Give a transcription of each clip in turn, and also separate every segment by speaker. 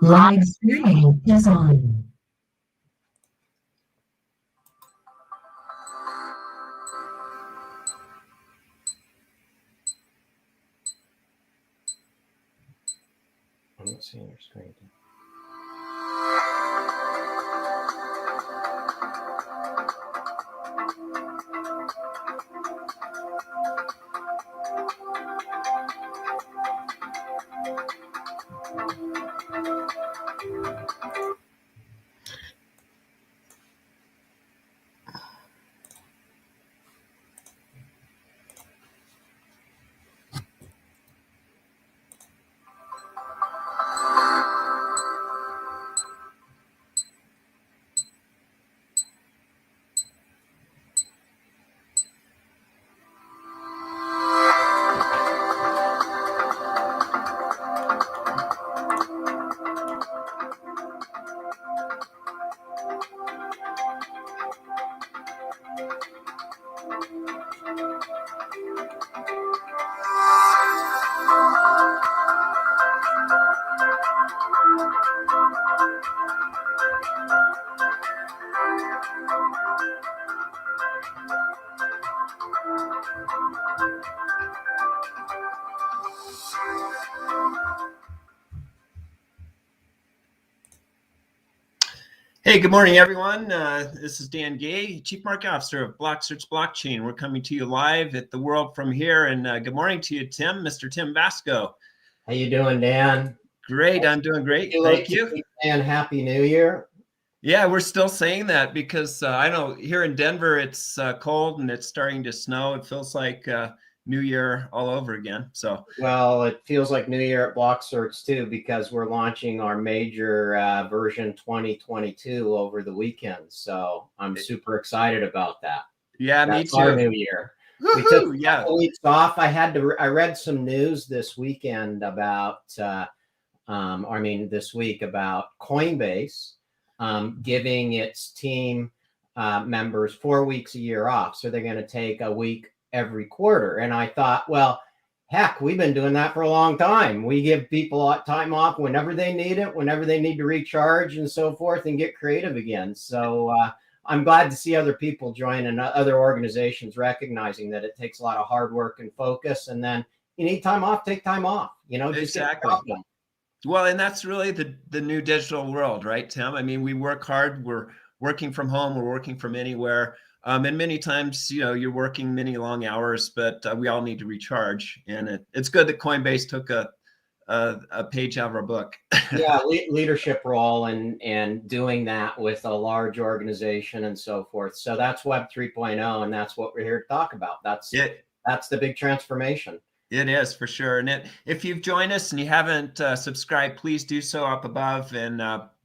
Speaker 1: Live streaming is on.
Speaker 2: I'm not seeing your screen. Hey, good morning, everyone. This is Dan Gay, Chief Market Officer of BlockCerts Blockchain. We're coming to you live at the World from here. And good morning to you, Tim, Mr. Tim Vasco. How you doing, Dan?
Speaker 1: Great. I'm doing great. Thank you.
Speaker 2: And Happy New Year.
Speaker 1: Yeah, we're still saying that because I know here in Denver, it's cold and it's starting to snow. It feels like New Year all over again. So,
Speaker 2: well, it feels like New Year at BlockCerts too, because we're launching our major version 2022 over the weekend. So I'm super excited about that.
Speaker 1: Yeah,
Speaker 2: That's
Speaker 1: me too.
Speaker 2: Our New Year. We took a couple weeks off. I read some news this weekend about, this week about Coinbase giving its team members 4 weeks a year off. So they're going to take a week every quarter. And I thought, well, heck, we've been doing that for a long time. We give people time off whenever they need it, whenever they need to recharge and so forth and get creative again. So I'm glad to see other people join and other organizations recognizing that it takes a lot of hard work and focus. And then you need time off, take time off, just
Speaker 1: exactly. Well, and that's really the new digital world, right, Tim? I mean, we work hard. We're working from home. We're working from anywhere. And many times, you're working many long hours, but we all need to recharge. And it's good that Coinbase took a page out of our book.
Speaker 2: Yeah, leadership role and doing that with a large organization and so forth. So that's Web 3.0, and that's what we're here to talk about. That's the big transformation.
Speaker 1: It is for sure. And if you've joined us and you haven't subscribed, please do so up above and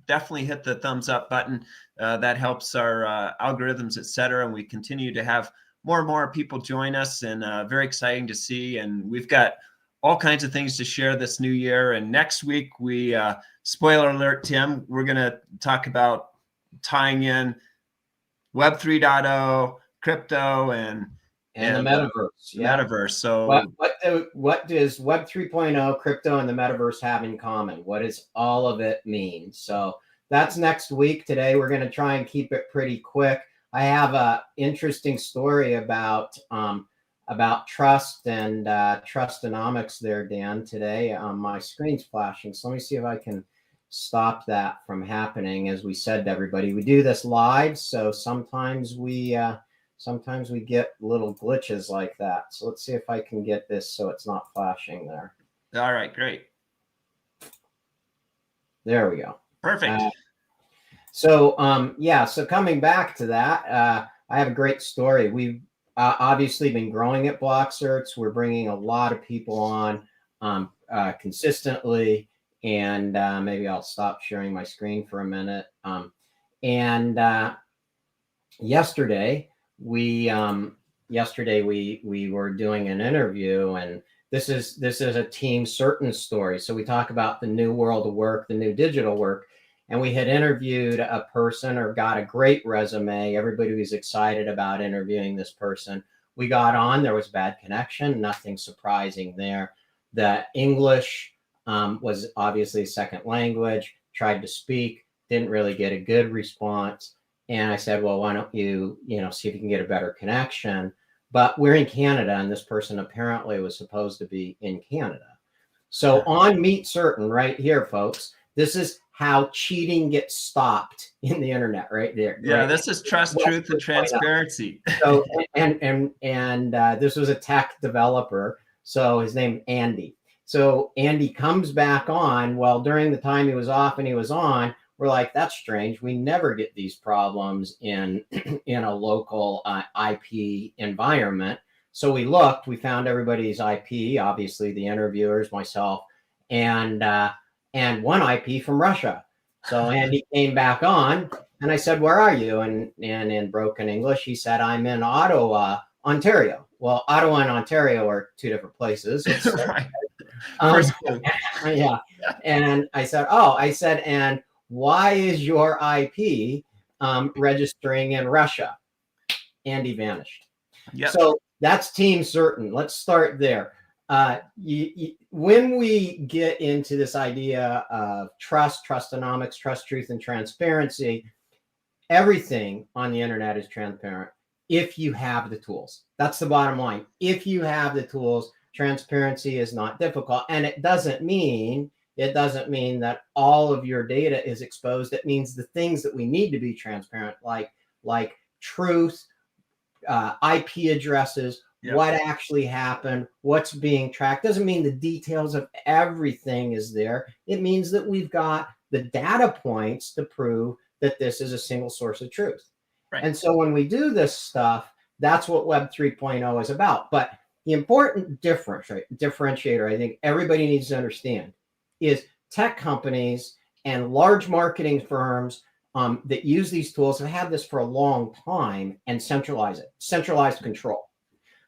Speaker 1: definitely hit the thumbs up button. That helps our algorithms, et cetera. And we continue to have more and more people join us, and very exciting to see. And we've got all kinds of things to share this new year. And next week, spoiler alert, Tim, we're going to talk about tying in Web 3.0, crypto, and
Speaker 2: the Metaverse.
Speaker 1: Metaverse. So
Speaker 2: what does Web 3.0, crypto, and the Metaverse have in common? What does all of it mean? So that's next week. Today, we're going to try and keep it pretty quick. I have an interesting story about trust and Trustonomics there, Dan, today. My screen's flashing. So let me see if I can stop that from happening. As we said to everybody, we do this live. So sometimes we get little glitches like that. So let's see if I can get this so it's not flashing there.
Speaker 1: All right, great.
Speaker 2: There we go.
Speaker 1: Perfect.
Speaker 2: So coming back to that, I have a great story. We've obviously been growing at BlockCerts. We're bringing a lot of people on consistently. And maybe I'll stop sharing my screen for a minute. Yesterday we were doing an interview, and this is a team certain story. So we talk about the new world of work, the new digital work, and we had interviewed a person or got a great resume. Everybody was excited about interviewing this person. We got on, there was bad connection, nothing surprising there. The English was obviously a second language. tried to speak, didn't really get a good response. And I said, well, why don't you, see if you can get a better connection? But we're in Canada, and this person apparently was supposed to be in Canada. So on Meet Certain right here, folks, this is how cheating gets stopped in the internet right there.
Speaker 1: Yeah,
Speaker 2: right?
Speaker 1: this is trust, truth, and transparency.
Speaker 2: So, and this was a tech developer. So his name, Andy. So Andy comes back on. Well, during the time he was off and he was on, we're like, that's strange. We never get these problems in a local IP environment. So we looked, we found everybody's IP, obviously the interviewers, myself, and one IP from Russia. So Andy came back on, and I said, where are you? And in broken English, he said, I'm in Ottawa, Ontario. Well, Ottawa and Ontario are two different places.
Speaker 1: Right.
Speaker 2: Yeah. And I said, and why is your IP registering in Russia? Andy vanished.
Speaker 1: Yep.
Speaker 2: So that's Team Certain. Let's start there. When we get into this idea of trust, Trustonomics, trust, truth, and transparency, everything on the internet is transparent if you have the tools. That's the bottom line. If you have the tools, transparency is not difficult. And it doesn't mean that all of your data is exposed. It means the things that we need to be transparent, like truth, IP addresses, what actually happened, what's being tracked. Doesn't mean the details of everything is there. It means that we've got the data points to prove that this is a single source of truth. Right. And so when we do this stuff, that's what Web 3.0 is about. But the important differentiator, I think everybody needs to understand, is tech companies and large marketing firms that use these tools have had this for a long time and centralized control.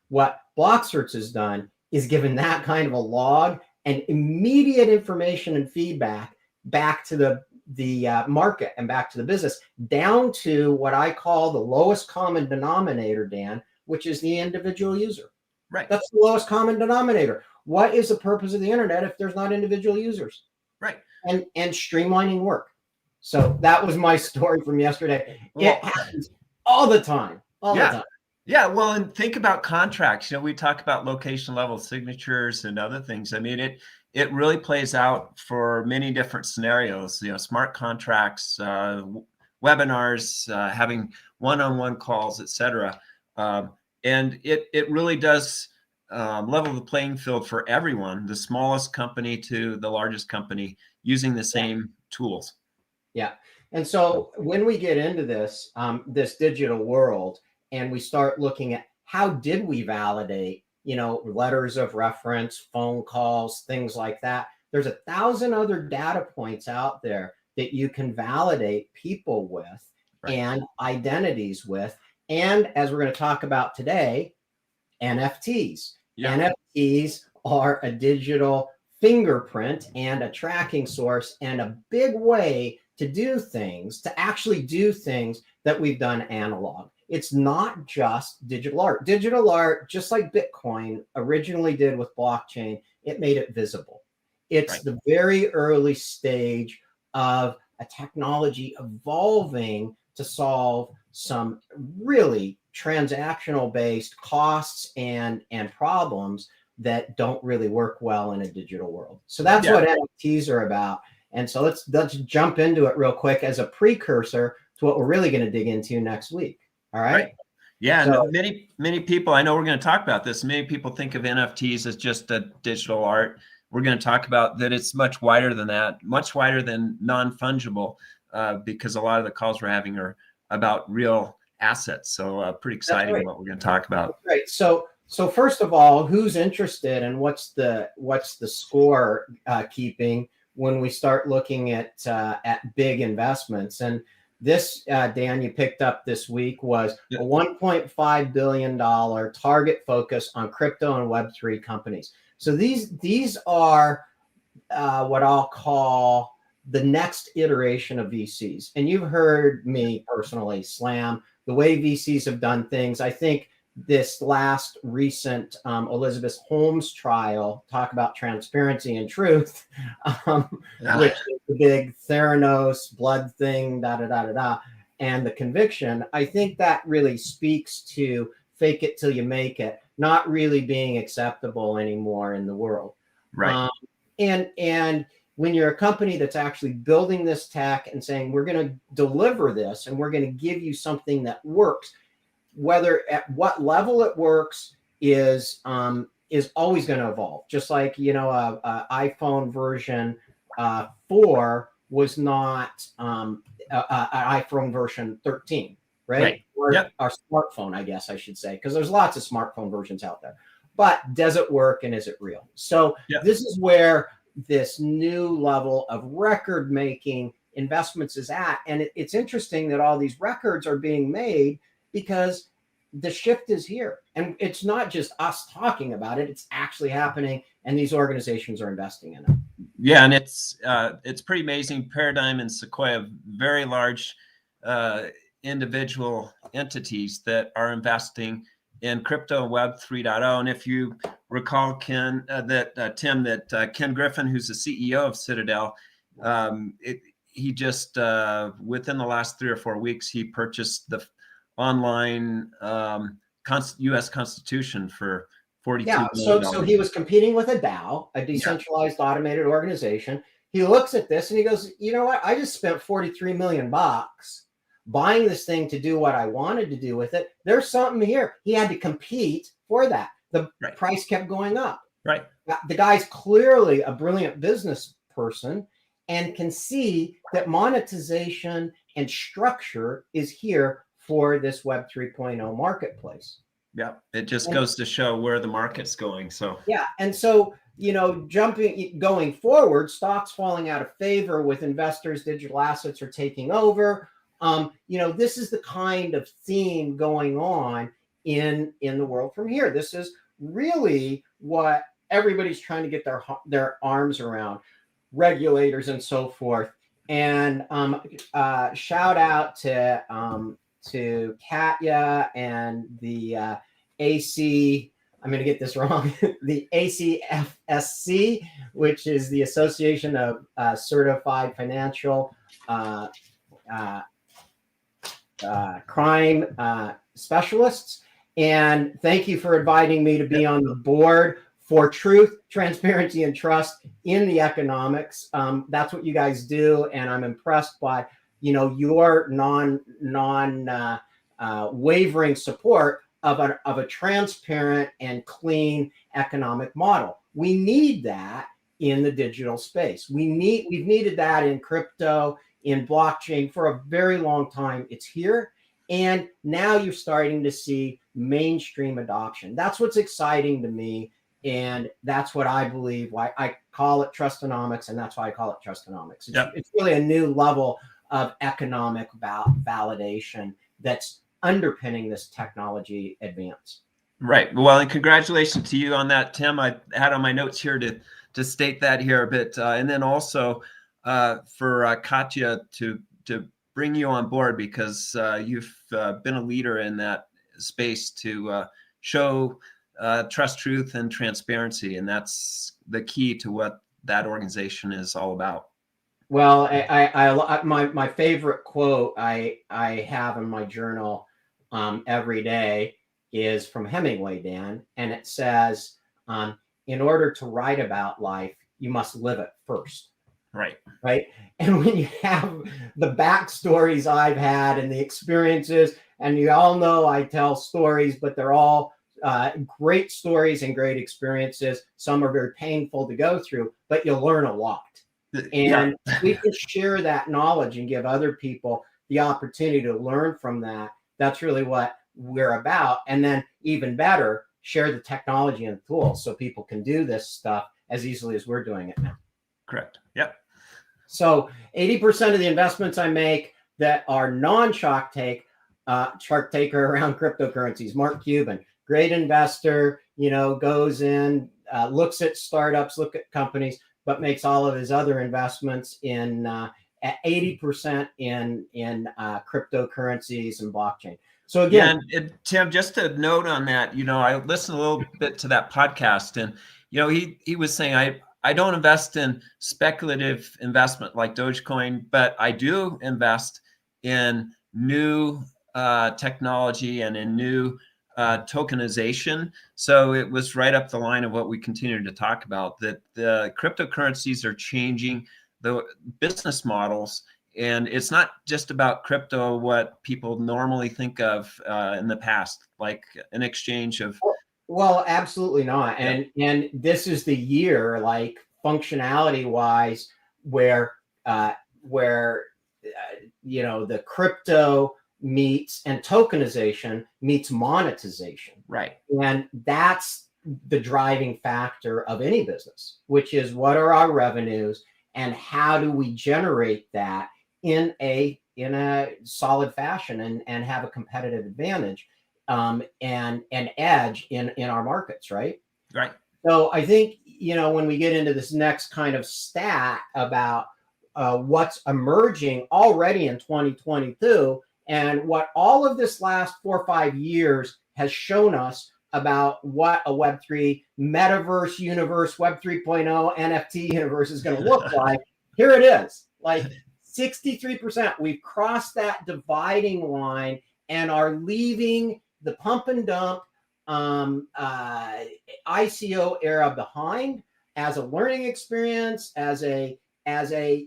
Speaker 2: What BlockCerts has done is given that kind of a log and immediate information and feedback back to the market and back to the business, down to what I call the lowest common denominator, Dan, which is the individual user. Right. That's the lowest common denominator. What is the purpose of the internet if there's not individual users? Right. And streamlining work. So that was my story from yesterday. Well, it happens all the time. All the time.
Speaker 1: Yeah, well, and think about contracts. We talk about location level signatures and other things. I mean, it really plays out for many different scenarios. Smart contracts, webinars, having one-on-one calls, etc. And it really does level the playing field for everyone, the smallest company to the largest company, using the same tools.
Speaker 2: Yeah, and so when we get into this digital world, and we start looking at how did we validate, letters of reference, phone calls, things like that. There's 1,000 other data points out there that you can validate people with and identities with. And as we're going to talk about today, NFTs. Yeah. NFTs are a digital fingerprint and a tracking source and a big way to actually do things that we've done analog. It's not just digital art. Digital art, just like Bitcoin originally did with blockchain, it made it visible. It's the very early stage of a technology evolving to solve some really transactional based costs and problems that don't really work well in a digital world. So that's what NFTs are about. And so let's jump into it real quick as a precursor to what we're really going to dig into next week. All right.
Speaker 1: Yeah. So, and many people, I know we're going to talk about this. Many people think of NFTs as just a digital art. We're going to talk about that. It's much wider than that, much wider than non-fungible, because a lot of the calls we're having are about real assets. So pretty exciting what we're going to talk about.
Speaker 2: Right. So first of all, who's interested and what's the score keeping when we start looking at big investments? And this, Dan, you picked up this week was a $1.5 billion target focus on crypto and Web3 companies. So these are what I'll call the next iteration of VCs. And you've heard me personally slam the way VCs have done things. I think this last recent Elizabeth Holmes trial, talk about transparency and truth, which is the big Theranos blood thing, da da da da da, and the conviction. I think that really speaks to fake it till you make it, not really being acceptable anymore in the world.
Speaker 1: Right.
Speaker 2: And when you're a company that's actually building this tech and saying, we're going to deliver this and we're going to give you something that works, whether at what level it works is always going to evolve. Just like, a iPhone version 4 was not an iPhone version 13, right? Or our smartphone, I guess I should say, because there's lots of smartphone versions out there. But does it work and is it real? So this is where this new level of record making investments is at. And it's interesting that all these records are being made because the shift is here. And it's not just us talking about it, it's actually happening. And these organizations are investing in it.
Speaker 1: Yeah, and it's pretty amazing. Paradigm and Sequoia, very large individual entities that are investing in crypto and Web 3.0. And if you recall, Ken, Tim, that Ken Griffin, who's the CEO of Citadel, he just within the last 3 or 4 weeks, he purchased the online U.S. Constitution for $42 million.
Speaker 2: So he was competing with a DAO, a decentralized automated organization. He looks at this and he goes, you know what? I just spent $43 million buying this thing to do what I wanted to do with it. There's something here. He had to compete for that. The price kept going up.
Speaker 1: Right.
Speaker 2: The guy's clearly a brilliant business person and can see that monetization and structure is here for this Web 3.0 marketplace.
Speaker 1: Yeah, it just goes to show where the market's going. So
Speaker 2: and so going forward, stocks falling out of favor with investors, digital assets are taking over. This is the kind of theme going on in the world from here. This is really what everybody's trying to get their arms around, regulators and so forth. And shout out to Katya and the AC. I'm going to get this wrong. The ACFSC, which is the Association of Certified Financial Crime Specialists. And thank you for inviting me to be on the board for truth, transparency, and trust in the economics. That's what you guys do, and I'm impressed by your wavering support of a transparent and clean economic model. We need that in the digital space. We've needed that in crypto, in blockchain for a very long time. It's here. And now you're starting to see mainstream adoption. That's what's exciting to me. And that's what I believe, why I call it Trustonomics. And that's why I call it Trustonomics. It's really a new level of economic validation that's underpinning this technology advance.
Speaker 1: Right. Well, and congratulations to you on that, Tim. I had on my notes here to state that here a bit. And then also for Katya to bring you on board, because you've been a leader in that space to show trust, truth, and transparency. And that's the key to what that organization is all about.
Speaker 2: Well, my favorite quote I have in my journal every day is from Hemingway, Dan, and it says, in order to write about life, you must live it first.
Speaker 1: Right.
Speaker 2: And when you have the backstories I've had and the experiences, and you all know I tell stories, but they're all great stories and great experiences. Some are very painful to go through, but you'll learn a lot. And we can share that knowledge and give other people the opportunity to learn from that. That's really what we're about. And then even better, share the technology and tools so people can do this stuff as easily as we're doing it now.
Speaker 1: Correct. Yep.
Speaker 2: So 80% of the investments I make that are non-shark taker around cryptocurrencies. Mark Cuban, great investor, goes in, looks at startups, look at companies, but makes all of his other investments at 80% in cryptocurrencies and blockchain. So
Speaker 1: Yeah,
Speaker 2: again,
Speaker 1: and Tim, just to note on that, I listened a little bit to that podcast, and he was saying I don't invest in speculative investment like Dogecoin, but I do invest in new technology and in new tokenization. So it was right up the line of what we continue to talk about, that the cryptocurrencies are changing the business models. And it's not just about crypto, what people normally think of in the past, like an exchange of.
Speaker 2: well, absolutely not.
Speaker 1: Yeah.
Speaker 2: And this is the year, like functionality wise, where the crypto meets and tokenization meets monetization.
Speaker 1: Right.
Speaker 2: And that's the driving factor of any business, which is what are our revenues and how do we generate that in a solid fashion and have a competitive advantage and edge in our markets, right?
Speaker 1: Right.
Speaker 2: So I think, when we get into this next kind of stat about what's emerging already in 2022 and what all of this last 4 or 5 years has shown us about what a Web3 metaverse universe, Web 3.0 NFT universe is going to look like. Here it is, like 63%. We've crossed that dividing line and are leaving the pump and dump ICO era behind as a learning experience, as a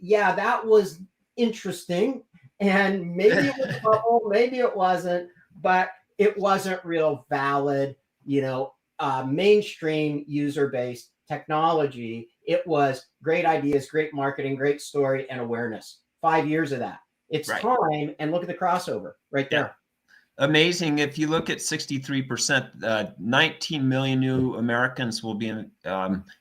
Speaker 2: yeah, that was interesting, and maybe it was a bubble, maybe it wasn't, but it wasn't real valid, mainstream user-based technology. It was great ideas, great marketing, great story, and awareness. 5 years of that. It's
Speaker 1: Right.
Speaker 2: time, and look at the crossover right there.
Speaker 1: Yeah. Amazing. If you look at 63%, 19 million new Americans will be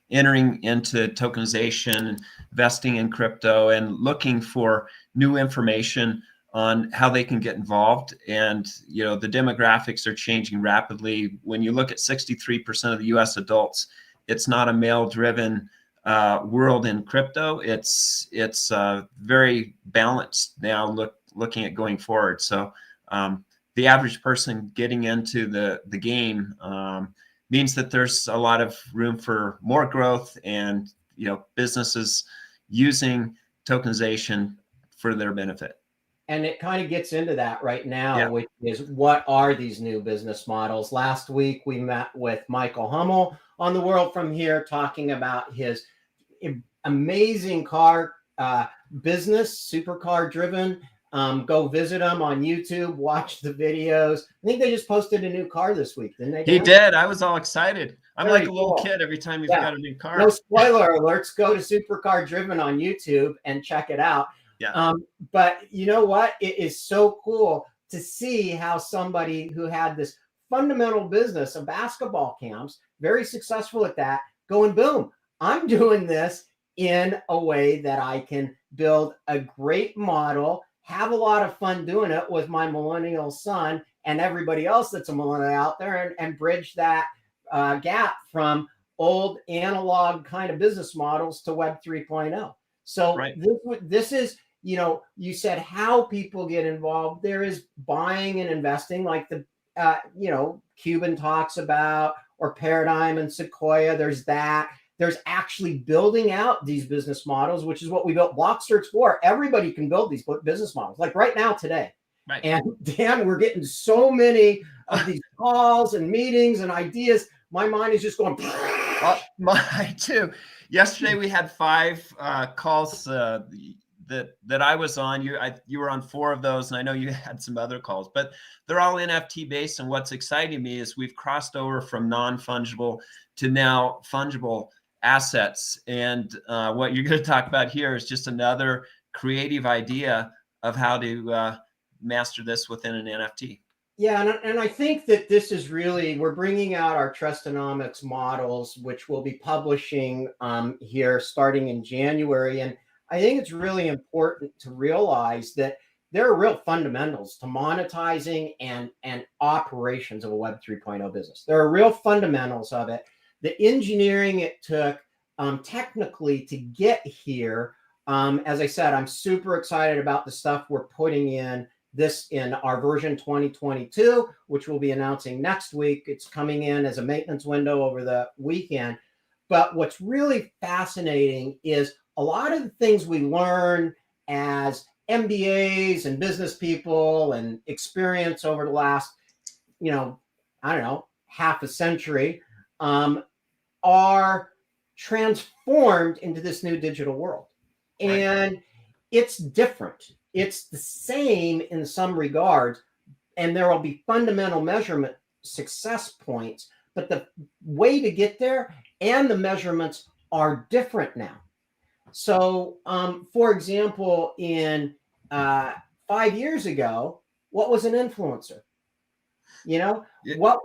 Speaker 1: entering into tokenization, investing in crypto, and looking for new information on how they can get involved. And, the demographics are changing rapidly. When you look at 63% of the US adults, it's not a male-driven world in crypto. It's very balanced now looking at going forward. So, the average person getting into the game means that there's a lot of room for more growth and businesses using tokenization for their benefit.
Speaker 2: And it kind of gets into that right now,
Speaker 1: Yeah.
Speaker 2: which is what are these new business models? Last week, we met with Michael Hummel on The World From Here talking about his amazing car business, supercar driven. Go visit him on YouTube, watch the videos. I think they just posted a new car this week, didn't they, Dan?
Speaker 1: He did. I was all excited. I'm
Speaker 2: Very
Speaker 1: like a little
Speaker 2: cool.
Speaker 1: kid every time he's
Speaker 2: Yeah.
Speaker 1: got a new car.
Speaker 2: No spoiler alerts. Go to Supercar Driven on YouTube and check it out.
Speaker 1: Yeah.
Speaker 2: But you know what? It is so cool to see how somebody who had this fundamental business of basketball camps, very successful at that, going boom, I'm doing this in a way that I can build a great model, have a lot of fun doing it with my millennial son and everybody else that's a millennial out there, and bridge that gap from old analog kind of business models to Web 3.0. So
Speaker 1: Right.
Speaker 2: this is, you said how people get involved. There is buying and investing, like the, Cuban talks about, or Paradigm and Sequoia. There's that. There's actually building out these business models, which is what we built BlockCerts for. Everybody can build these business models, like right now today.
Speaker 1: Right.
Speaker 2: And Dan, we're getting so many of these calls and meetings and ideas. My mind is just going.
Speaker 1: Mine too. Yesterday we had 5 calls that I was on. You were on 4 of those, and I know you had some other calls, but they're all NFT based. And what's exciting me is we've crossed over from non-fungible to now fungible assets. And what you're going to talk about here is just another creative idea of how to master this within an NFT.
Speaker 2: Yeah, and I think that this is really, we're bringing out our Trustonomics models, which we'll be publishing here starting in January. And I think it's really important to realize that there are real fundamentals to monetizing and operations of a Web 3.0 business. There are real fundamentals of it. The engineering it took technically to get here. As I said, I'm super excited about the stuff we're putting in this in our version 2022, which we'll be announcing next week. It's coming in as a maintenance window over the weekend. But what's really fascinating is a lot of the things we learn as MBAs and business people and experience over the last, I don't know, half a century, are transformed into this new digital world. And it's different. It's the same in some regards, and there will be fundamental measurement success points, but the way to get there and the measurements are different now. So, for example, in 5 years ago, what was an influencer? What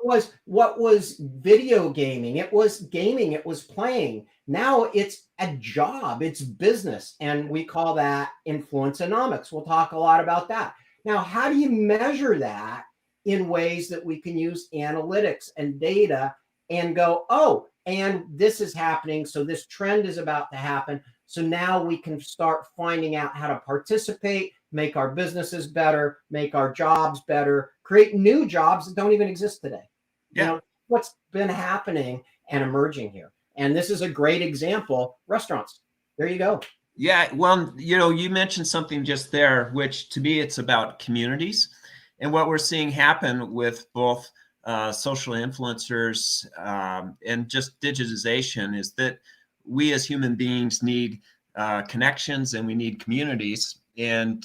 Speaker 2: was video gaming? It was gaming. It was playing. Now it's a job. It's business, and we call that influenceonomics. We'll talk a lot about that. Now, how do you measure that in ways that we can use analytics and data and go, oh, and this is happening, so this trend is about to happen. So now we can start finding out how to participate, make our businesses better, make our jobs better, create new jobs that don't even exist today. What's been happening and emerging here. And this is a great example, restaurants. There you go.
Speaker 1: Yeah, well, you mentioned something just there, which to me, it's about communities. And what we're seeing happen with both social influencers and just digitization is that we as human beings need connections and we need communities. And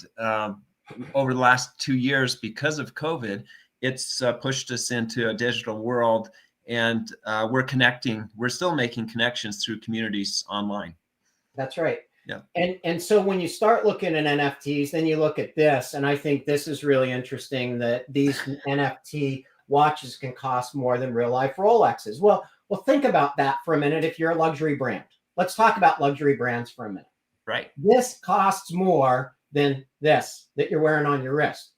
Speaker 1: over the last 2 years, because of COVID, it's pushed us into a digital world, and we're connecting. We're still making connections through communities online.
Speaker 2: That's right.
Speaker 1: Yeah.
Speaker 2: And so when you start looking at NFTs, then you look at this, and I think this is really interesting that these NFT watches can cost more than real life Rolexes. Well, think about that for a minute. If you're a luxury brand, let's talk about luxury brands for a minute.
Speaker 1: Right.
Speaker 2: This costs more than this that you're wearing on your wrist.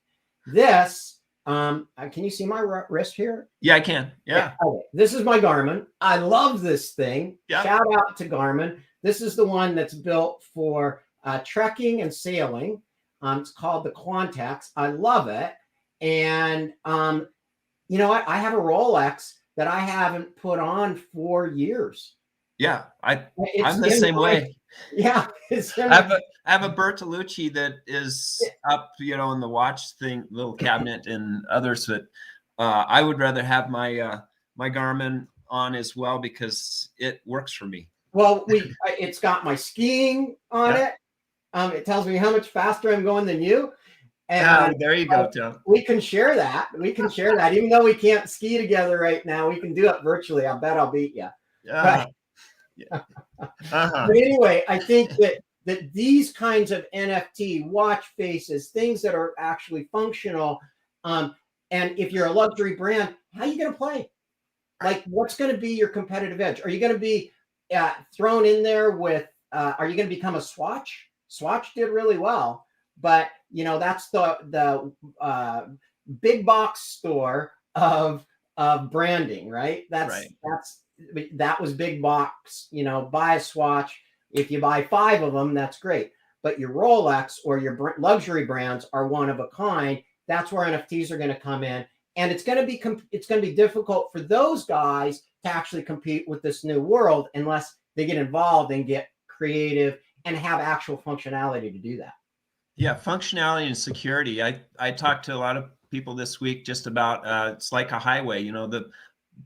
Speaker 2: This, can you see my wrist here?
Speaker 1: Yeah, I can. Yeah.
Speaker 2: Okay. This is my Garmin. I love this thing.
Speaker 1: Yep.
Speaker 2: Shout out to Garmin. This is the one that's built for trekking and sailing. It's called the Quantex. I love it. And you know what? I have a Rolex that I haven't put on for years.
Speaker 1: Yeah, I'm the same way.
Speaker 2: Yeah,
Speaker 1: I have a Bertolucci that is up, in the watch thing, little cabinet, and others. But I would rather have my my Garmin on as well because it works for me.
Speaker 2: Well, it's got my skiing on it. It tells me how much faster I'm going than you. And
Speaker 1: there you go, Tom.
Speaker 2: We can share that. Even though we can't ski together right now, we can do it virtually. I bet I'll beat you.
Speaker 1: Yeah.
Speaker 2: But anyway, I think that these kinds of NFT watch faces, things that are actually functional, and if you're a luxury brand, how are you going to play? Like, what's going to be your competitive edge? Are you going to be thrown in there with? Are you going to become a Swatch? Swatch did really well, but that's the big box store of branding, right? That was big box. Buy a Swatch. If you buy 5 of them, that's great. But your Rolex or your luxury brands are one of a kind. That's where NFTs are going to come in, and it's going to be difficult for those guys to actually compete with this new world unless they get involved and get creative and have actual functionality to do that.
Speaker 1: Yeah, functionality and security. I talked to a lot of people this week just about it's like a highway. The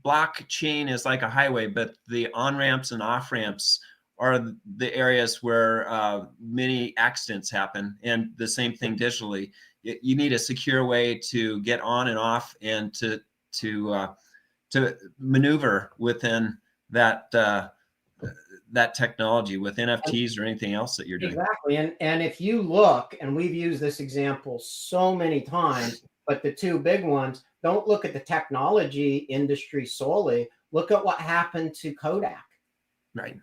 Speaker 1: blockchain is like a highway, but the on-ramps and off-ramps are the areas where many accidents happen, and the same thing digitally. You need a secure way to get on and off and to maneuver within that technology with NFTs or anything else that you're doing.
Speaker 2: Exactly. And if you look, and we've used this example so many times, but the 2 big ones, don't look at the technology industry solely. Look at what happened to Kodak. Right.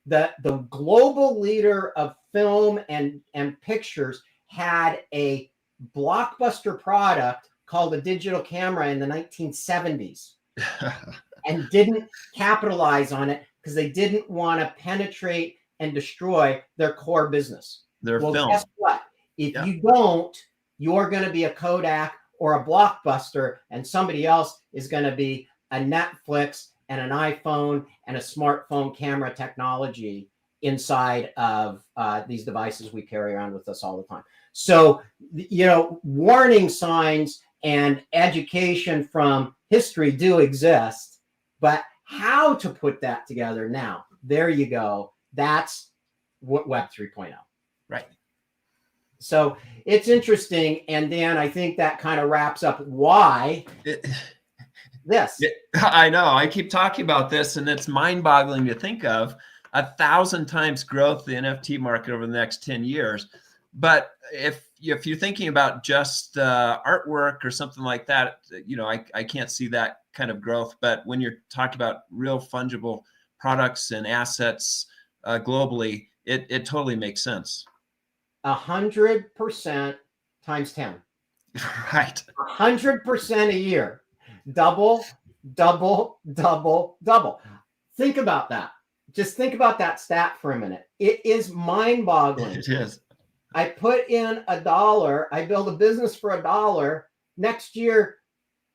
Speaker 2: The global leader of film and pictures had a blockbuster product called a digital camera in the 1970s and didn't capitalize on it because they didn't want to penetrate and destroy their core business.
Speaker 1: Their film.
Speaker 2: Guess what? If you don't, you're going to be a Kodak or a Blockbuster, and somebody else is going to be a Netflix and an iPhone and a smartphone camera technology inside of these devices we carry around with us all the time. So, warning signs and education from history do exist, but how to put that together now, there you go. That's what Web 3.0.
Speaker 1: Right.
Speaker 2: So it's interesting. And Dan, I think that kind of wraps up why this.
Speaker 1: I know. I keep talking about this, and it's mind-boggling to think of 1,000 times growth in the NFT market over the next 10 years. But if you're thinking about just artwork or something like that, I can't see that kind of growth. But when you're talking about real fungible products and assets globally, it totally makes sense.
Speaker 2: 100% times 10.
Speaker 1: Right.
Speaker 2: 100% a year. Double, double, double, double. Think about that. Just think about that stat for a minute. It is mind-boggling.
Speaker 1: It is.
Speaker 2: I put in $1. I build a business for $1. Next year,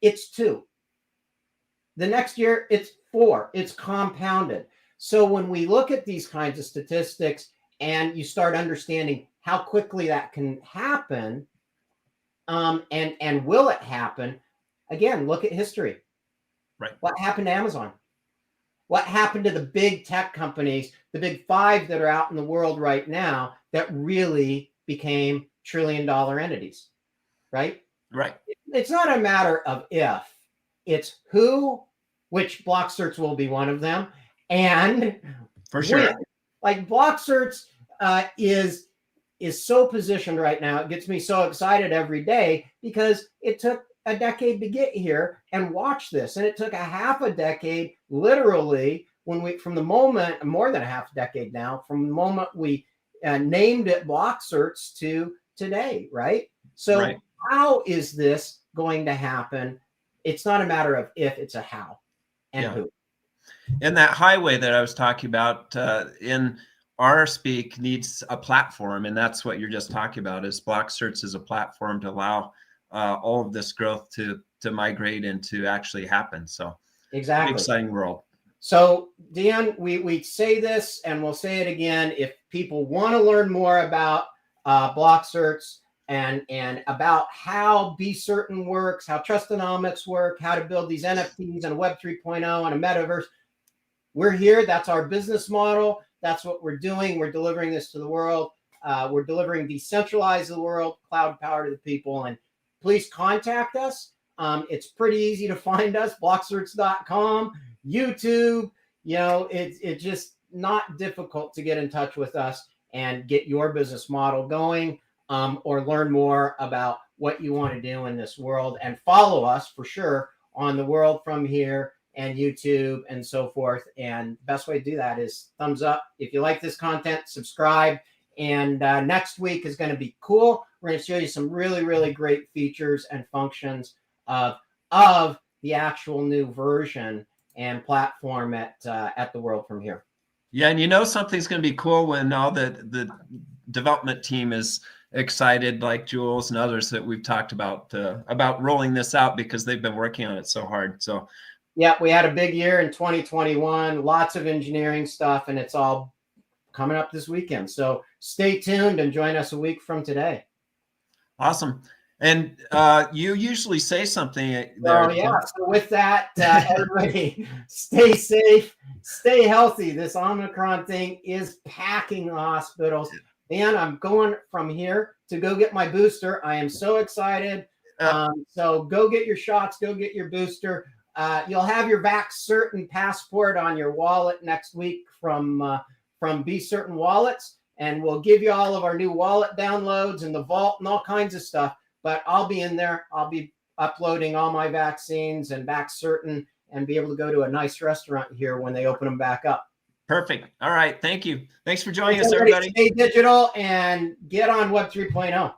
Speaker 2: it's $2. The next year, it's $4. It's compounded. So when we look at these kinds of statistics and you start understanding how quickly that can happen, and will it happen? Again, look at history.
Speaker 1: Right.
Speaker 2: What happened to Amazon? What happened to the big tech companies, the big 5 that are out in the world right now that really became trillion-dollar entities, right?
Speaker 1: Right.
Speaker 2: It's not a matter of if, it's who, which BlockCerts will be one of them, and
Speaker 1: for sure.
Speaker 2: When. Like BlockCerts is so positioned right now. It gets me so excited every day because it took a decade to get here, and watch this. And it took a half a decade, literally, from the moment, more than a half a decade now, from the moment we named it BlockCerts to today, right? So right. How is this going to happen? It's not a matter of if, it's a how and who.
Speaker 1: And that highway that I was talking about in our speak needs a platform, and that's what you're just talking about. Is BlockCerts is a platform to allow all of this growth to migrate and to actually happen. So
Speaker 2: exactly,
Speaker 1: exciting world.
Speaker 2: So Dan, we say this and we'll say it again. If people want to learn more about BlockCerts and about how Be Certain works, how Trustonomics work, how to build these NFTs and a Web 3.0 and a Metaverse, we're here. That's our business model. That's what we're doing. We're delivering this to the world. We're delivering decentralized to the world, cloud power to the people. And please contact us. It's pretty easy to find us, blockcerts.com, YouTube. It's just not difficult to get in touch with us and get your business model going, or learn more about what you want to do in this world, and follow us for sure on the World From Here and YouTube and so forth. And the best way to do that is thumbs up. If you like this content, subscribe. And next week is going to be cool. We're going to show you some really, really great features and functions of the actual new version and platform at the World From Here.
Speaker 1: Yeah, and something's going to be cool when all the development team is excited, like Jules and others that we've talked about rolling this out, because they've been working on it so hard. So
Speaker 2: yeah, we had a big year in 2021, lots of engineering stuff, and it's all coming up this weekend. So stay tuned and join us a week from today.
Speaker 1: Awesome. And you usually say something there.
Speaker 2: Oh, yeah. So with that, everybody stay safe, stay healthy. This Omicron thing is packing the hospitals. And I'm going from here to go get my booster. I am so excited. So go get your shots, go get your booster. You'll have your VOGUE passport on your wallet next week from Be Certain Wallets. And we'll give you all of our new wallet downloads and the vault and all kinds of stuff. But I'll be in there. I'll be uploading all my vaccines and VOGUE and be able to go to a nice restaurant here when they open them back up.
Speaker 1: Perfect. All right. Thank you. Thanks for joining us, everybody.
Speaker 2: Stay digital and get on Web 3.0.